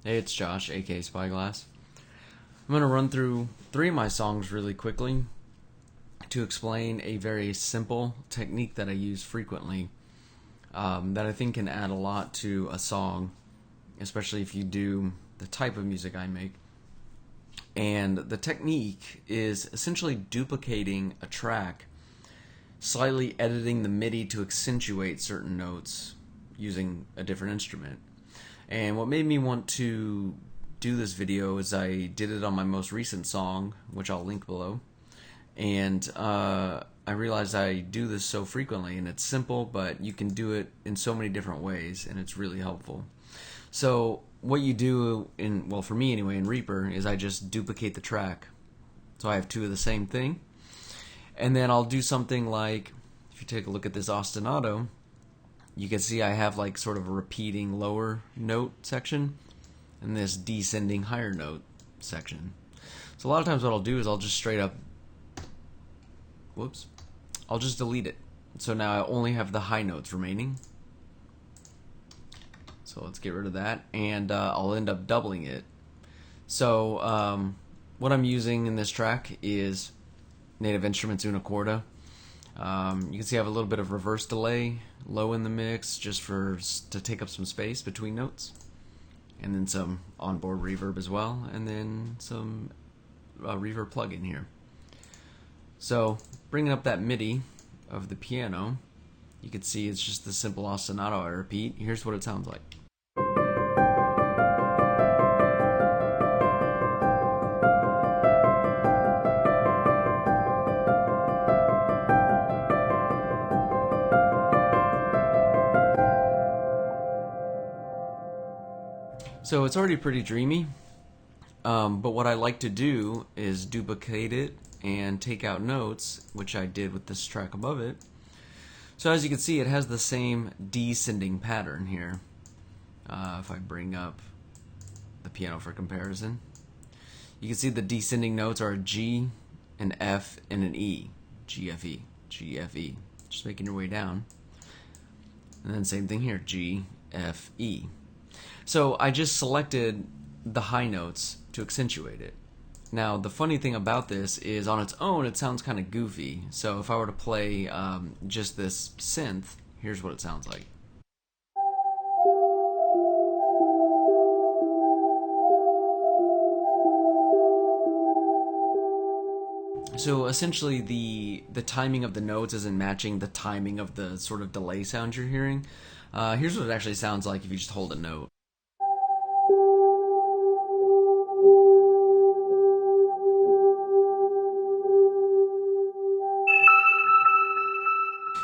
Hey, it's Josh, aka Spyglass. I'm going to run through three of my songs really quickly to explain a very simple technique that I use frequently that I think can add a lot to a song, especially if you do the type of music I make. And the technique is essentially duplicating a track, slightly editing the MIDI to accentuate certain notes using a different instrument. And what made me want to do this video is I did it on my most recent song, which I'll link below. And I realized I do this so frequently, and it's simple, but you can do it in so many different ways, and it's really helpful. So what you do well, for me anyway, in Reaper, is I just duplicate the track. So I have two of the same thing. And then I'll do something like, if you take a look at this ostinato, you can see I have like sort of a repeating lower note section and this descending higher note section. So a lot of times what I'll do is I'll just straight up, I'll just delete it. So now I only have the high notes remaining. So let's get rid of that, and I'll end up doubling it. So what I'm using in this track is Native Instruments Una Corda. You can see I have a little bit of reverse delay low in the mix just to take up some space between notes, and then some onboard reverb as well, and then some reverb plug-in here. So bringing up that MIDI of the piano, you can see it's just the simple ostinato I repeat. Here's what it sounds like. So it's already pretty dreamy, but what I like to do is duplicate it and take out notes, which I did with this track above it. So as you can see, it has the same descending pattern here. If I bring up the piano for comparison, you can see the descending notes are a G, an F, and an E. G, F, E, G, F, E. Just making your way down. And then same thing here, G, F, E. So I just selected the high notes to accentuate it. Now the funny thing about this is on its own it sounds kind of goofy. So if I were to play just this synth, here's what it sounds like. So essentially the timing of the notes isn't matching the timing of the sort of delay sound you're hearing. Here's what it actually sounds like if you just hold a note.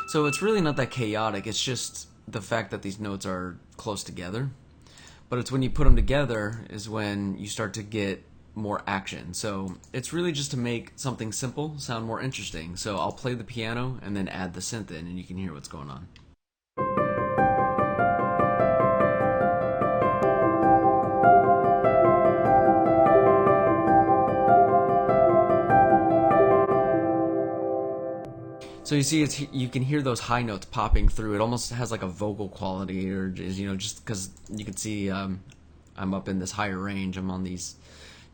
So it's really not that chaotic, it's just the fact that these notes are close together. But it's when you put them together is when you start to get more action. So it's really just to make something simple sound more interesting. So I'll play the piano and then add the synth in, and you can hear what's going on. So you see, you can hear those high notes popping through. It almost has like a vocal quality, or just because you can see I'm up in this higher range. I'm on these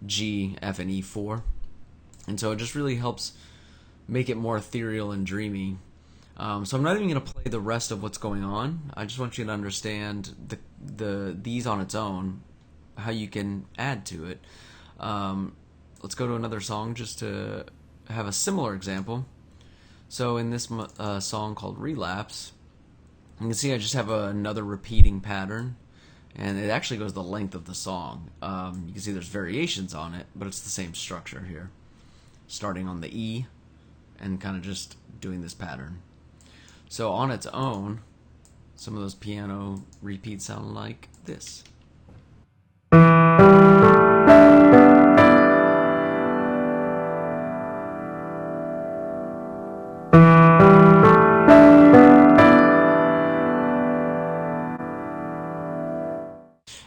G, F, and E4, and so it just really helps make it more ethereal and dreamy. So I'm not even going to play the rest of what's going on. I just want you to understand these on its own, how you can add to it. Let's go to another song just to have a similar example. So in this song called Relapse, you can see I just have another repeating pattern, and it actually goes the length of the song. You can see there's variations on it, but it's the same structure here, starting on the E and kind of just doing this pattern. So on its own, some of those piano repeats sound like this.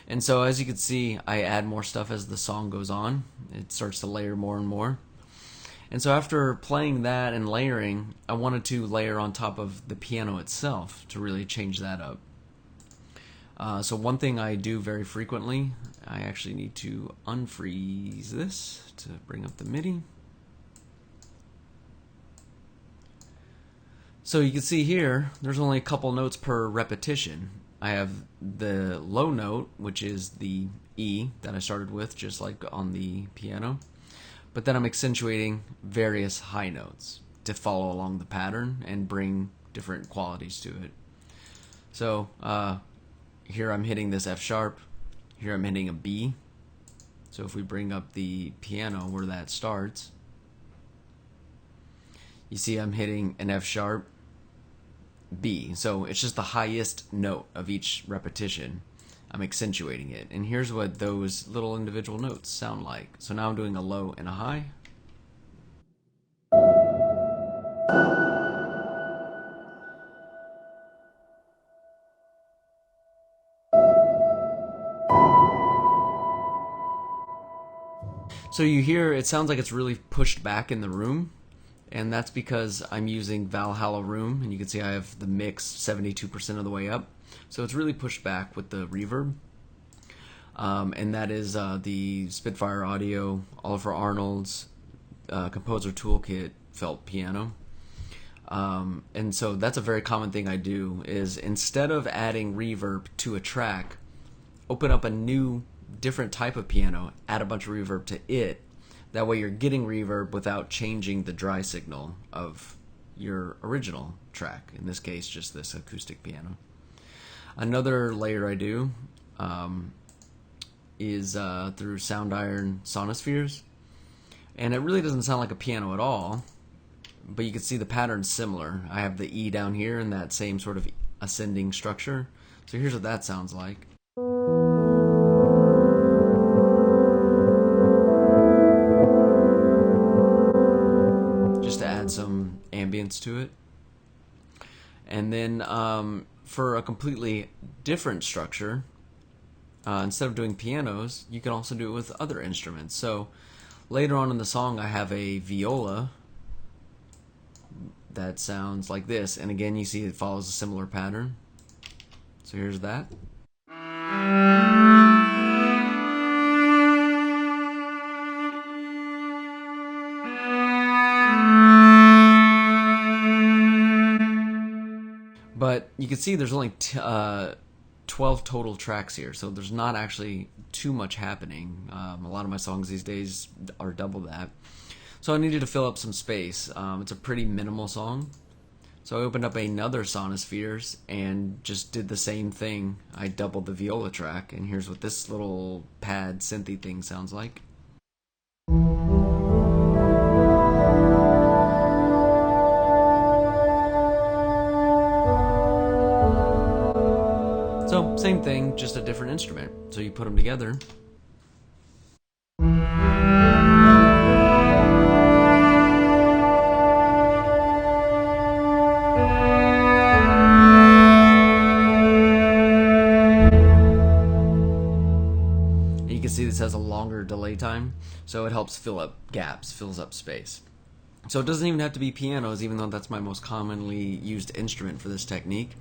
And so as you can see, I add more stuff as the song goes on. It starts to layer more and more. And so after playing that and layering, I wanted to layer on top of the piano itself to really change that up. So one thing I do very frequently, I actually need to unfreeze this to bring up the MIDI. So you can see here, there's only a couple notes per repetition. I have the low note, which is the E that I started with, just like on the piano. But then I'm accentuating various high notes to follow along the pattern and bring different qualities to it. So here I'm hitting this F sharp, here I'm hitting a B. So if we bring up the piano where that starts, you see I'm hitting an F sharp, B. So it's just the highest note of each repetition. I'm accentuating it. And here's what those little individual notes sound like. So now I'm doing a low and a high. So you hear it sounds like it's really pushed back in the room, and that's because I'm using Valhalla Room, and you can see I have the mix 72% of the way up. So it's really pushed back with the reverb. And that is the Spitfire Audio, Oliver Arnold's Composer Toolkit felt piano. And so that's a very common thing I do, is instead of adding reverb to a track, open up a new different type of piano, add a bunch of reverb to it. That way you're getting reverb without changing the dry signal of your original track, in this case just this acoustic piano. Another layer I do is through Sound Iron Sonospheres, and it really doesn't sound like a piano at all, but you can see the pattern's similar. I have the E down here in that same sort of ascending structure. So here's what that sounds like. Just to add some ambience to it. And then for a completely different structure, instead of doing pianos, you can also do it with other instruments. So later on in the song, I have a viola that sounds like this. And again, you see it follows a similar pattern. So here's that. But you can see there's only 12 total tracks here, so there's not actually too much happening. A lot of my songs these days are double that. So I needed to fill up some space. It's a pretty minimal song. So I opened up another Sonospheres and just did the same thing. I doubled the viola track, and here's what this little pad synthy thing sounds like. So, same thing, just a different instrument. So you put them together. You can see this has a longer delay time, so it helps fill up gaps, fills up space. So it doesn't even have to be pianos, even though that's my most commonly used instrument for this technique.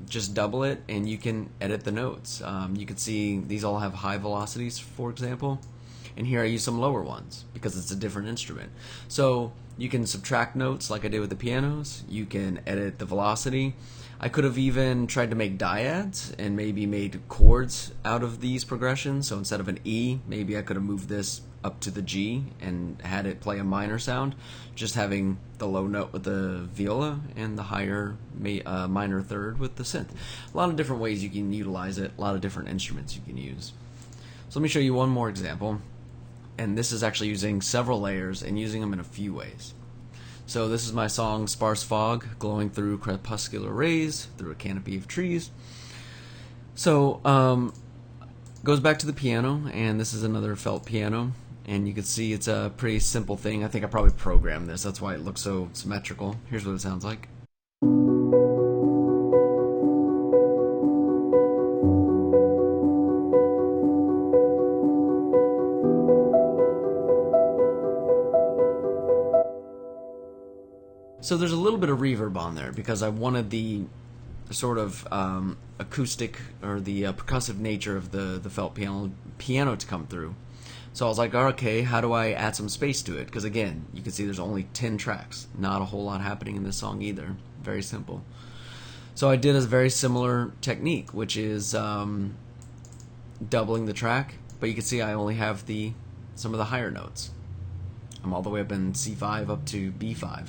Just double it and you can edit the notes. You can see these all have high velocities, for example, and here I use some lower ones because it's a different instrument. So you can subtract notes like I did with the pianos. You can edit the velocity. I could have even tried to make dyads and maybe made chords out of these progressions. So instead of an E, maybe I could have moved this up to the G and had it play a minor sound, just having the low note with the viola and the higher minor third with the synth. A lot of different ways you can utilize it, a lot of different instruments you can use. So let me show you one more example, and this is actually using several layers and using them in a few ways. So this is my song Sparse Fog, glowing through crepuscular rays through a canopy of trees. So goes back to the piano, and this is another felt piano, and you can see it's a pretty simple thing. I think I probably programmed this, that's why it looks so symmetrical. Here's what it sounds like. So there's a little bit of reverb on there because I wanted the sort of acoustic or the percussive nature of the felt piano to come through. So I was like, okay, how do I add some space to it? Because again, you can see there's only 10 tracks. Not a whole lot happening in this song either. Very simple. So I did a very similar technique, which is doubling the track. But you can see I only have some of the higher notes. I'm all the way up in C5 up to B5.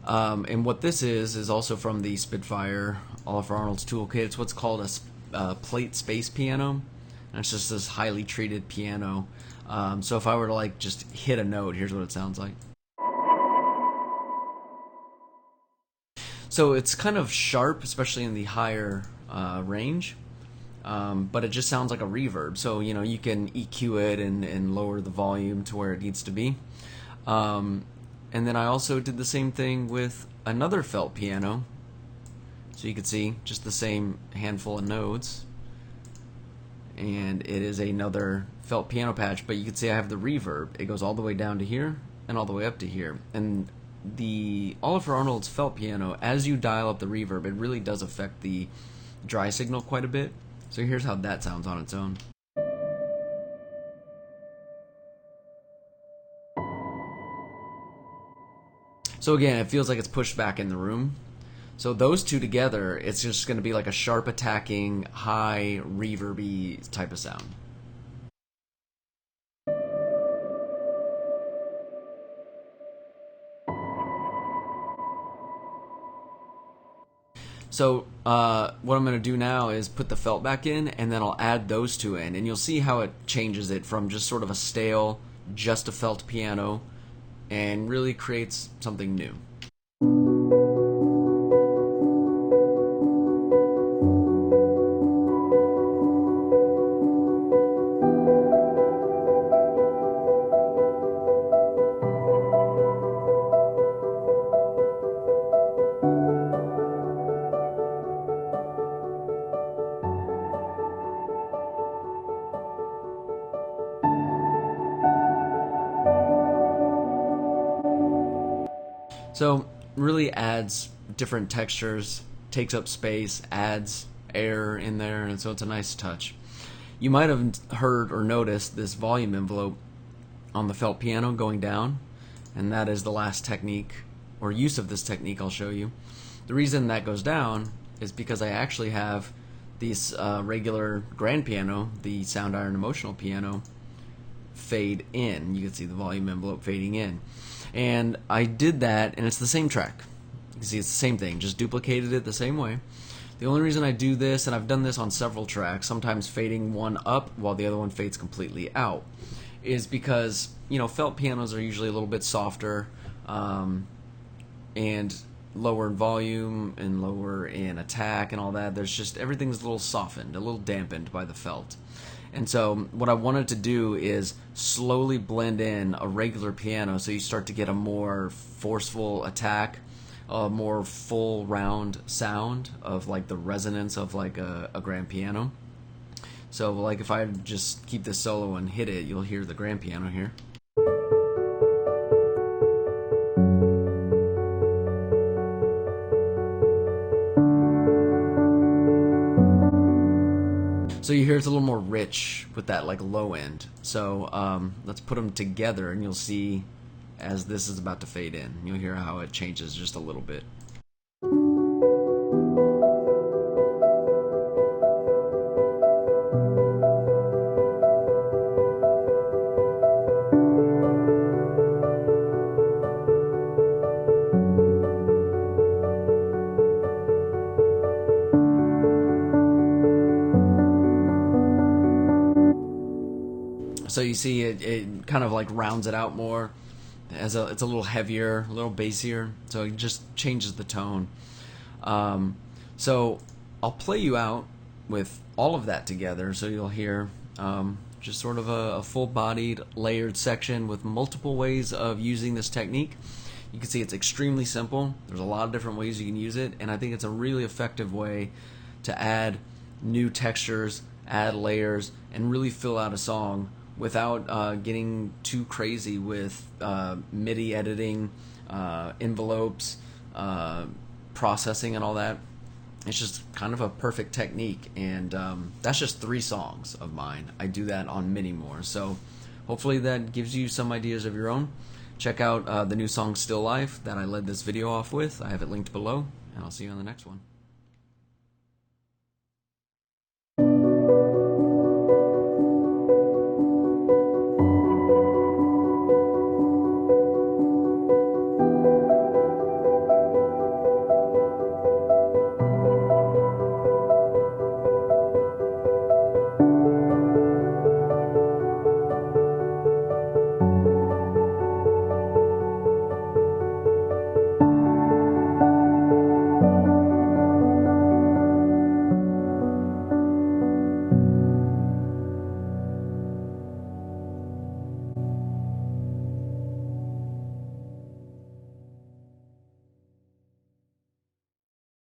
And what this is also from the Spitfire Oliver Arnold's toolkit. It's what's called a plate space piano. And it's just this highly treated piano. So if I were to like just hit a note, here's what it sounds like. So it's kind of sharp, especially in the higher range. But it just sounds like a reverb. So, you can EQ it and lower the volume to where it needs to be. And then I also did the same thing with another felt piano. So you can see just the same handful of notes. And it is another felt piano patch, but you can see I have the reverb. It goes all the way down to here and all the way up to here. And the Oliver Arnold's felt piano, as you dial up the reverb, it really does affect the dry signal quite a bit. So here's how that sounds on its own. So again, it feels like it's pushed back in the room. So those two together, it's just going to be like a sharp attacking, high, reverby type of sound. So what I'm going to do now is put the felt back in, and then I'll add those two in, and you'll see how it changes it from just sort of a stale, just a felt piano, and really creates something new. So really adds different textures, takes up space, adds air in there, and so it's a nice touch. You might have heard or noticed this volume envelope on the felt piano going down, and that is the last technique or use of this technique I'll show you. The reason that goes down is because I actually have this regular grand piano, the Sound Iron Emotional piano, fade in. You can see the volume envelope fading in. And I did that, and it's the same track. You can see it's the same thing, just duplicated it the same way. The only reason I do this, and I've done this on several tracks, sometimes fading one up while the other one fades completely out, is because, felt pianos are usually a little bit softer and lower in volume and lower in attack and all that. There's just, everything's a little softened, a little dampened by the felt. And so what I wanted to do is slowly blend in a regular piano so you start to get a more forceful attack, a more full round sound of like the resonance of like a grand piano. So like if I just keep this solo and hit it, you'll hear the grand piano here. So you hear it's a little more rich with that like low end. So let's put them together, and you'll see as this is about to fade in, you'll hear how it changes just a little bit. So you see it kind of like rounds it out more. It's a little heavier, a little bassier, so it just changes the tone. So I'll play you out with all of that together, so you'll hear just sort of a full-bodied, layered section with multiple ways of using this technique. You can see it's extremely simple. There's a lot of different ways you can use it, and I think it's a really effective way to add new textures, add layers, and really fill out a song without getting too crazy with MIDI editing, envelopes, processing, and all that. it's just kind of a perfect technique, and that's just 3 songs of mine. I do that on many more, so hopefully that gives you some ideas of your own. Check out the new song Still Life that I led this video off with. I have it linked below, and I'll see you on the next one.